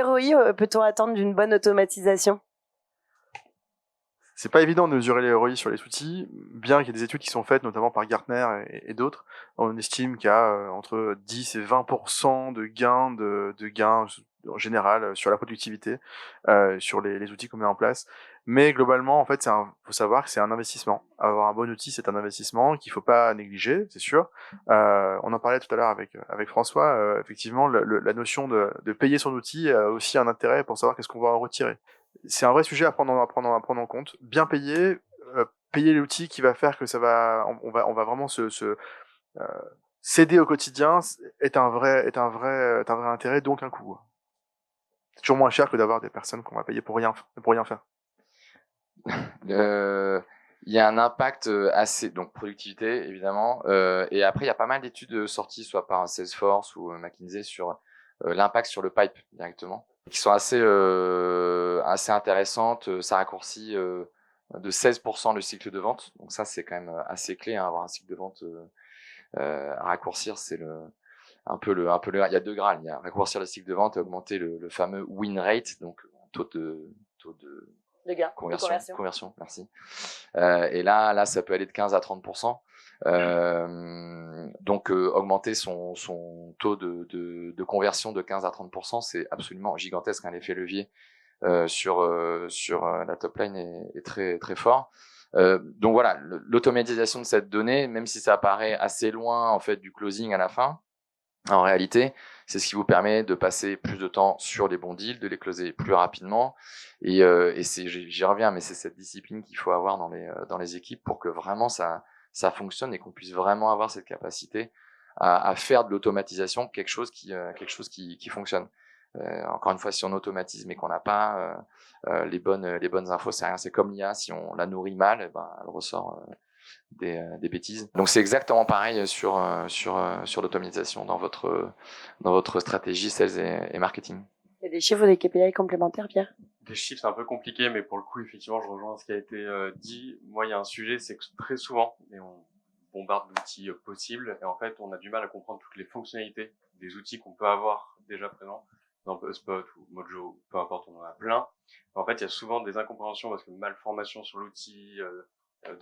ROI peut-on attendre d'une bonne automatisation? C'est pas évident de mesurer les ROI sur les outils, bien qu'il y ait des études qui sont faites, notamment par Gartner et d'autres. On estime qu'il y a entre 10 et 20% de gains, de gains en général sur la productivité, sur les outils qu'on met en place. Mais globalement, en fait, faut savoir que c'est un investissement. Avoir un bon outil, c'est un investissement qu'il faut pas négliger, c'est sûr. On en parlait tout à l'heure avec François. Effectivement, la notion de payer son outil a aussi un intérêt pour savoir qu'est-ce qu'on va en retirer. C'est un vrai sujet à prendre en compte. Bien payer, payer l'outil qui va faire que on va vraiment s'aider au quotidien est un vrai intérêt, donc un coût. C'est toujours moins cher que d'avoir des personnes qu'on va payer pour rien faire. Il y a un impact assez, donc productivité évidemment, et après il y a pas mal d'études sorties soit par Salesforce ou McKinsey sur l'impact sur le pipe directement, qui sont assez intéressantes. Ça raccourcit de 16% le cycle de vente, donc ça c'est quand même assez clé, hein, avoir un cycle de vente à raccourcir, c'est un peu le il y a deux grades, il y a raccourcir le cycle de vente et augmenter le fameux win rate, donc taux de Les gars, conversion, merci. Et là, ça peut aller de 15 à 30%. Donc, augmenter son taux de conversion de 15 à 30%, c'est absolument gigantesque. L'effet levier sur la top line est très très fort. Donc voilà, l'automatisation de cette donnée, même si ça paraît assez loin en fait du closing à la fin, en réalité, c'est ce qui vous permet de passer plus de temps sur les bons deals, de les closer plus rapidement. Et j'y reviens, mais c'est cette discipline qu'il faut avoir dans les équipes pour que vraiment ça fonctionne et qu'on puisse vraiment avoir cette capacité à faire de l'automatisation quelque chose qui fonctionne. Encore une fois, si on automatise mais qu'on n'a pas les bonnes infos, c'est rien. C'est comme l'IA, si on la nourrit mal, elle ressort des bêtises. Donc c'est exactement pareil sur l'automatisation dans votre stratégie sales et marketing. Il y a des chiffres ou des KPI complémentaires, Pierre? Des chiffres, c'est un peu compliqué, mais pour le coup, effectivement, je rejoins ce qui a été dit. Moi, il y a un sujet, c'est que très souvent, et on bombarde d'outils possibles, et en fait, on a du mal à comprendre toutes les fonctionnalités des outils qu'on peut avoir déjà présents, dans HubSpot ou Mojo, peu importe, on en a plein. En fait, il y a souvent des incompréhensions parce que malformation sur l'outil,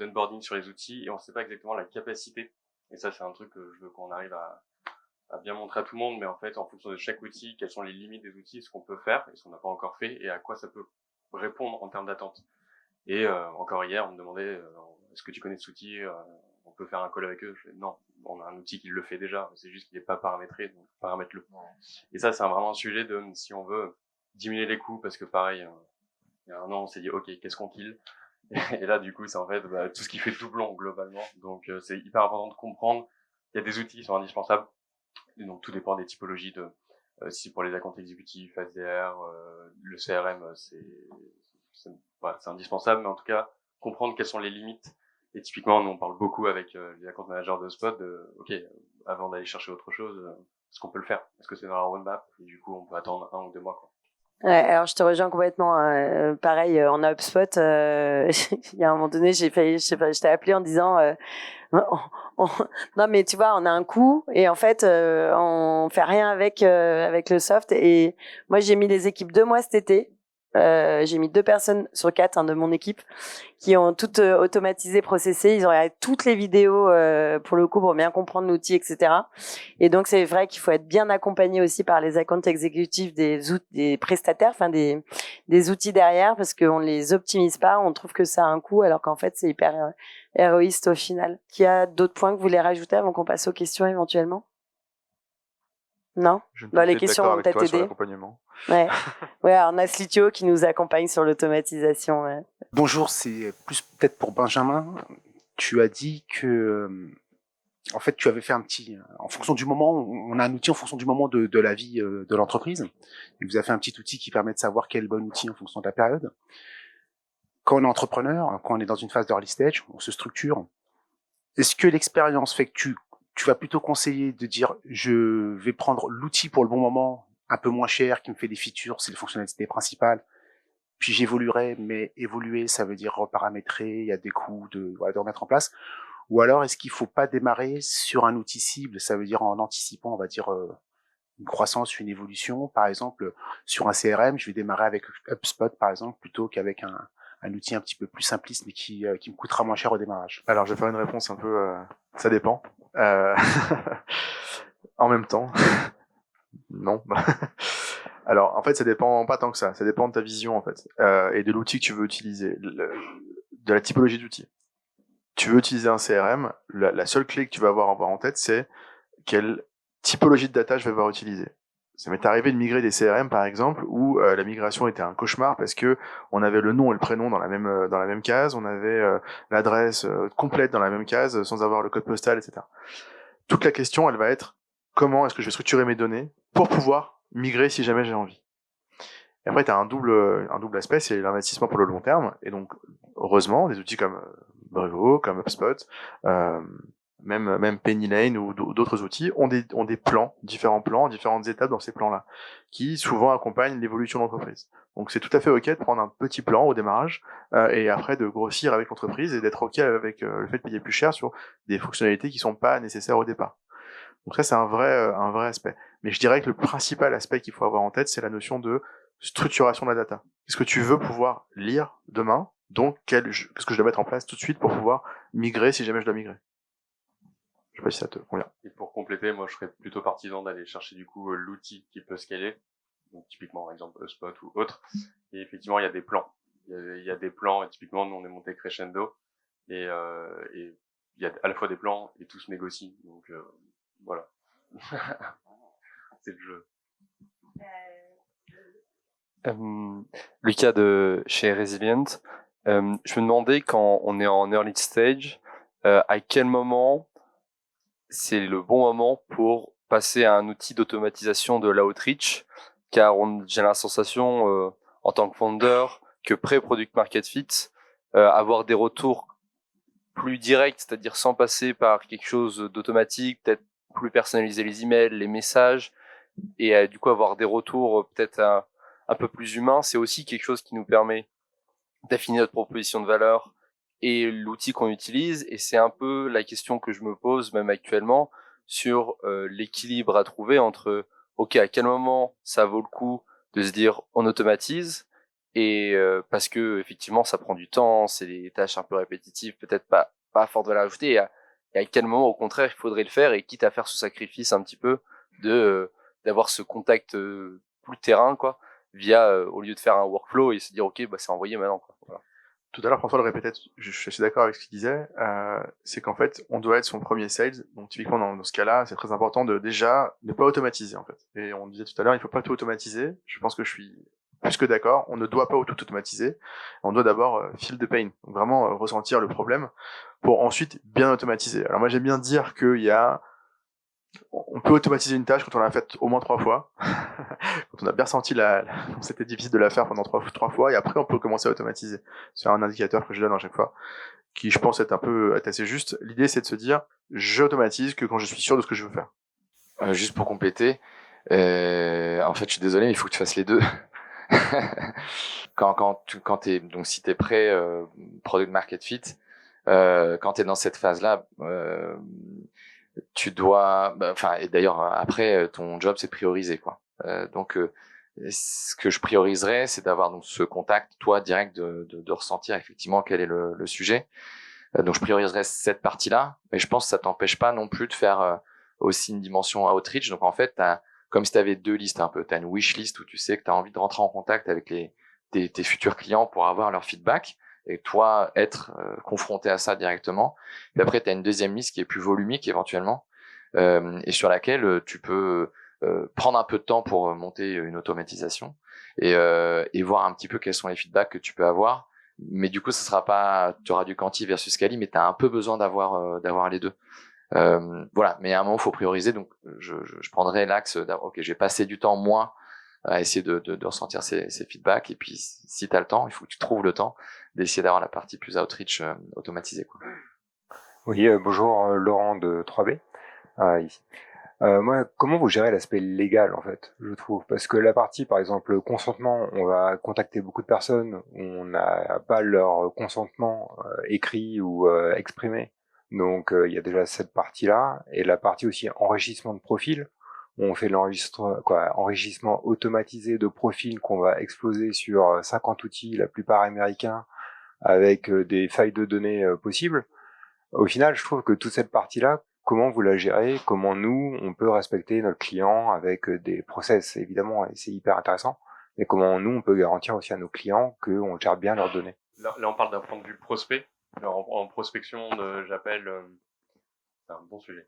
d'onboarding sur les outils, et on ne sait pas exactement la capacité. Et ça, c'est un truc que je veux qu'on arrive à bien montrer à tout le monde, mais en fait, en fonction de chaque outil, quelles sont les limites des outils, ce qu'on peut faire et ce qu'on n'a pas encore fait, et à quoi ça peut répondre en termes d'attente. Et encore hier, on me demandait est-ce que tu connais cet outil on peut faire un call avec eux. Je fais, non, on a un outil qui le fait déjà. C'est juste qu'il n'est pas paramétré, donc paramètre-le. Et ça, c'est vraiment un sujet de si on veut diminuer les coûts, parce que pareil, il y a un an, on s'est dit, OK, qu'est-ce qu'on kill? Et là, du coup, c'est en fait tout ce qui fait doublon globalement. Donc, c'est hyper important de comprendre. Il y a des outils qui sont indispensables. Et donc, tout dépend des typologies de si pour les accounts exécutifs, SDR, le CRM, voilà, c'est indispensable. Mais en tout cas, comprendre quelles sont les limites. Et typiquement, nous, on parle beaucoup avec les account managers de Spot de, OK, avant d'aller chercher autre chose, est-ce qu'on peut le faire? Est-ce que c'est dans la roadmap? Et du coup, on peut attendre 1 ou 2 mois, quoi. Ouais, alors je te rejoins complètement. Pareil, en HubSpot, il y a un moment donné, j'ai failli, je sais pas, je t'ai appelé en disant, on- on- non mais tu vois, on a un coût et en fait, on fait rien avec le soft. Et moi, j'ai mis les équipes 2 mois cet été. J'ai mis 2 personnes sur 4 de mon équipe qui ont toutes automatisé, processé. Ils ont regardé toutes les vidéos pour le coup pour bien comprendre l'outil, etc. Et donc c'est vrai qu'il faut être bien accompagné aussi par les accounts exécutifs des prestataires, enfin des outils derrière, parce qu'on les optimise pas. On trouve que ça a un coût alors qu'en fait c'est hyper héroïste au final. Qu'il y a d'autres points que vous voulez rajouter avant qu'on passe aux questions éventuellement? Non? Je ne Bah, peux les être questions d'accord vont avec peut-être toi sur aider. l'accompagnement. Ouais. Ouais, alors on a Slitio qui nous accompagne sur l'automatisation. Ouais. Bonjour, c'est plus peut-être pour Benjamin. Tu as dit que, en fait, tu avais fait en fonction du moment, on a un outil en fonction du moment de la vie de l'entreprise. Et vous avez fait un petit outil qui permet de savoir quel bon outil en fonction de la période. Quand on est entrepreneur, quand on est dans une phase d'early stage, on se structure. Est-ce que l'expérience fait que tu vas plutôt conseiller de dire, je vais prendre l'outil pour le bon moment, un peu moins cher, qui me fait des features, c'est les fonctionnalités principales, puis j'évoluerai, mais évoluer, ça veut dire reparamétrer, il y a des coûts de remettre en place. Ou alors, est-ce qu'il faut pas démarrer sur un outil cible, ça veut dire en anticipant, on va dire, une croissance, une évolution. Par exemple, sur un CRM, je vais démarrer avec HubSpot, par exemple, plutôt qu'avec un outil un petit peu plus simpliste, mais qui me coûtera moins cher au démarrage. Alors, je vais faire une réponse un peu... ça dépend. En même temps, non. Alors, en fait, ça dépend pas tant que ça. Ça dépend de ta vision, en fait, et de l'outil que tu veux utiliser, de la typologie d'outil. Tu veux utiliser un CRM, la seule clé que tu vas avoir en tête, c'est quelle typologie de data je vais devoir utiliser. Ça m'est arrivé de migrer des CRM, par exemple, où la migration était un cauchemar parce que on avait le nom et le prénom dans la même case, on avait l'adresse complète dans la même case sans avoir le code postal, etc. Toute la question, elle va être comment est-ce que je vais structurer mes données pour pouvoir migrer si jamais j'ai envie. Et après, tu as un double aspect, c'est l'investissement pour le long terme. Et donc, heureusement, des outils comme Brevo, comme HubSpot, même Pennylane ou d'autres outils ont des plans, différentes étapes dans ces plans-là, qui souvent accompagnent l'évolution de l'entreprise. Donc, c'est tout à fait OK de prendre un petit plan au démarrage et après de grossir avec l'entreprise et d'être OK avec le fait de payer plus cher sur des fonctionnalités qui sont pas nécessaires au départ. Donc ça, c'est un vrai aspect. Mais je dirais que le principal aspect qu'il faut avoir en tête, c'est la notion de structuration de la data. Qu'est-ce que tu veux pouvoir lire demain? Donc, qu'est-ce que je dois mettre en place tout de suite pour pouvoir migrer si jamais je dois migrer? Je sais pas si ça te convient. Et pour compléter, moi, je serais plutôt partisan d'aller chercher du coup l'outil qui peut scaler. Donc, typiquement, par exemple, HubSpot ou autre. Et effectivement, il y a des plans. Il y a des plans, et typiquement, nous, on est monté crescendo. Et il y a à la fois des plans et tout se négocie. Donc, voilà. C'est le jeu. Lucas de chez Resilient. Je me demandais, quand on est en early stage, à quel moment c'est le bon moment pour passer à un outil d'automatisation de l'outreach, car j'ai la sensation, en tant que founder, que pré-product market fit, avoir des retours plus directs, c'est-à-dire sans passer par quelque chose d'automatique, peut-être plus personnaliser les emails, les messages, et du coup avoir des retours peut-être un peu plus humains, c'est aussi quelque chose qui nous permet d'affiner notre proposition de valeur et l'outil qu'on utilise. Et c'est un peu la question que je me pose même actuellement sur l'équilibre à trouver entre ok, à quel moment ça vaut le coup de se dire on automatise, et parce que effectivement ça prend du temps, c'est des tâches un peu répétitives, peut-être pas à forte valeur ajoutée, et à quel moment au contraire il faudrait le faire, et quitte à faire ce sacrifice un petit peu de d'avoir ce contact plus terrain, quoi, via au lieu de faire un workflow et se dire ok, bah c'est envoyé maintenant, quoi. Voilà. Tout à l'heure, François le répétait, je suis assez d'accord avec ce qu'il disait, c'est qu'en fait, on doit être son premier sales. Donc, typiquement, dans ce cas-là, c'est très important de déjà ne pas automatiser, en fait. Et on disait tout à l'heure, il faut pas tout automatiser. Je pense que je suis plus que d'accord. On ne doit pas tout automatiser. On doit d'abord feel the pain. Donc, vraiment ressentir le problème pour ensuite bien automatiser. Alors, moi, j'aime bien dire on peut automatiser une tâche quand on l'a faite au moins 3 fois. Quand on a bien senti c'était difficile de la faire pendant 3 fois, et après on peut commencer à automatiser. C'est un indicateur que je donne à chaque fois, qui je pense être assez juste. L'idée c'est de se dire, j'automatise que quand je suis sûr de ce que je veux faire. Juste pour compléter, en fait je suis désolé mais il faut que tu fasses les deux. quand t'es, donc si t'es prêt, product market fit, quand t'es dans cette phase là, tu dois, enfin, et d'ailleurs après ton job c'est de prioriser quoi. Donc ce que je prioriserais, c'est d'avoir donc ce contact toi direct, de ressentir effectivement quel est le sujet. Donc je prioriserais cette partie-là, mais je pense que ça t'empêche pas non plus de faire aussi une dimension outreach. Donc en fait, comme si tu avais 2 listes un peu, tu as une wish list où tu sais que tu as envie de rentrer en contact avec tes futurs clients pour avoir leur feedback et toi être confronté à ça directement. Puis après tu as une deuxième liste qui est plus volumique éventuellement, et sur laquelle tu peux prendre un peu de temps pour monter une automatisation et voir un petit peu quels sont les feedbacks que tu peux avoir. Mais du coup, tu auras du quanti versus quali, mais tu as un peu besoin d'avoir les deux. Voilà, mais à un moment, il faut prioriser. Donc, je prendrai l'axe ok, j'ai passé du temps, moi, à essayer de ressentir ces feedbacks. Et puis, si tu as le temps, il faut que tu trouves le temps d'essayer d'avoir la partie plus outreach automatisée, quoi. Oui, bonjour, Laurent de 3B, ici. Moi, comment vous gérez l'aspect légal, en fait, je trouve? Parce que la partie, par exemple, consentement, on va contacter beaucoup de personnes, on n'a pas leur consentement écrit ou exprimé. Donc, il y a déjà cette partie-là. Et la partie aussi enrichissement de profil. On fait enrichissement automatisé de profils qu'on va exposer sur 50 outils, la plupart américains, avec des failles de données possibles. Au final, je trouve que toute cette partie-là, comment vous la gérez? Comment nous, on peut respecter notre client avec des process, évidemment, et c'est hyper intéressant. Mais comment nous, on peut garantir aussi à nos clients qu'on gère bien leurs données? Là, on parle d'un point de vue prospect. Alors, en prospection, j'appelle, c'est un bon sujet.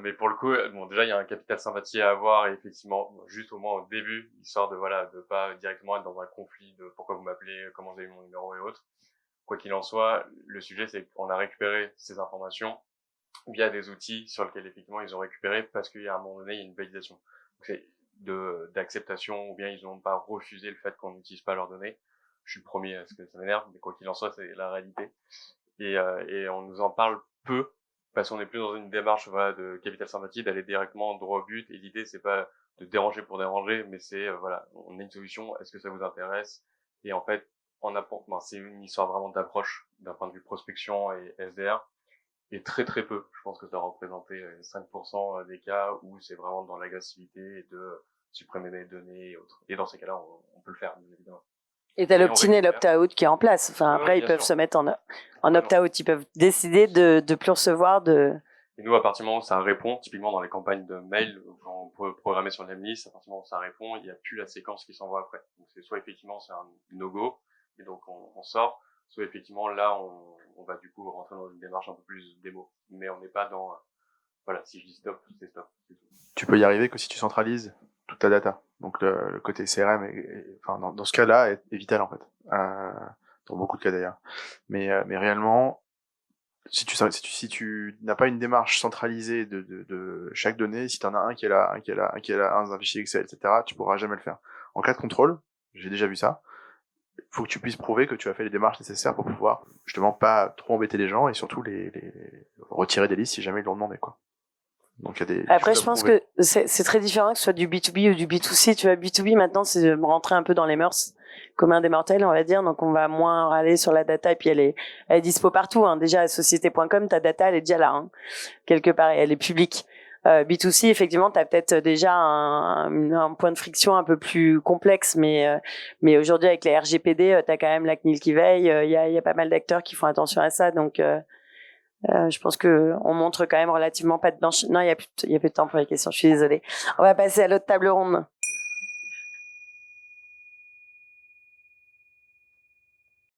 Mais pour le coup, bon, déjà, il y a un capital sympathie à avoir, et effectivement, juste au moins au début, histoire de pas directement être dans un conflit de pourquoi vous m'appelez, comment vous avez mon numéro et autres. Quoi qu'il en soit, le sujet, c'est qu'on a récupéré ces informations via des outils sur lesquels effectivement ils ont récupéré parce qu'il y a un moment donné, il y a une validation. Donc, c'est d'acceptation, ou bien ils n'ont pas refusé le fait qu'on n'utilise pas leurs données. Je suis le premier à ce que ça m'énerve, mais quoi qu'il en soit, c'est la réalité. Et on nous en parle peu parce qu'on est plus dans une démarche de capital sympathie, d'aller directement droit au but. Et l'idée, c'est pas de déranger pour déranger, mais c'est on a une solution. Est-ce que ça vous intéresse? Et en fait, c'est une histoire vraiment d'approche d'un point de vue prospection et SDR. Et très très peu, je pense que ça a représenté 5% des cas où c'est vraiment dans l'agressivité et de supprimer des données et autres. Et dans ces cas-là, on peut le faire, bien évidemment. Et t'as l'opt-in et l'opt-out qui est en place. Enfin, après, ils peuvent se mettre en opt-out. Ils peuvent décider de plus recevoir Et nous, à partir du moment où ça répond, typiquement dans les campagnes de mail, quand on peut programmer sur l'emlist, à partir du moment où ça répond, il n'y a plus la séquence qui s'envoie après. Donc c'est soit effectivement c'est un no-go, et donc on sort, soit effectivement là on va du coup rentrer dans une démarche un peu plus démo. Mais on n'est pas dans, si je dis stop, c'est stop. Tu peux y arriver que si tu centralises toute ta data. Donc le côté CRM, dans ce cas-là, est vital en fait. Dans beaucoup de cas d'ailleurs. Mais réellement, si tu n'as pas une démarche centralisée de chaque donnée, si tu en as un qui est là, un qui est là, un qui est là, un dans un fichier Excel, etc., tu pourras jamais le faire. En cas de contrôle, j'ai déjà vu ça, il faut que tu puisses prouver que tu as fait les démarches nécessaires pour pouvoir justement pas trop embêter les gens et surtout les retirer des listes si jamais ils l'ont demandé, quoi. Donc, il y a des Après, je pense que c'est très différent que ce soit du B2B ou du B2C. Tu vois, B2B, maintenant, c'est de rentrer un peu dans les mœurs communs des mortels, on va dire. Donc, on va moins râler sur la data et puis elle est dispo partout, hein. Déjà, à société.com, ta data, elle est déjà là, hein. Quelque part, et elle est publique. B2C, effectivement, tu as peut-être déjà un point de friction un peu plus complexe, mais aujourd'hui, avec les RGPD, tu as quand même la CNIL qui veille. Il y a pas mal d'acteurs qui font attention à ça. Donc, je pense que on montre quand même relativement pas de blanche. Non, il y a plus de temps pour les questions. Je suis désolée. On va passer à l'autre table ronde.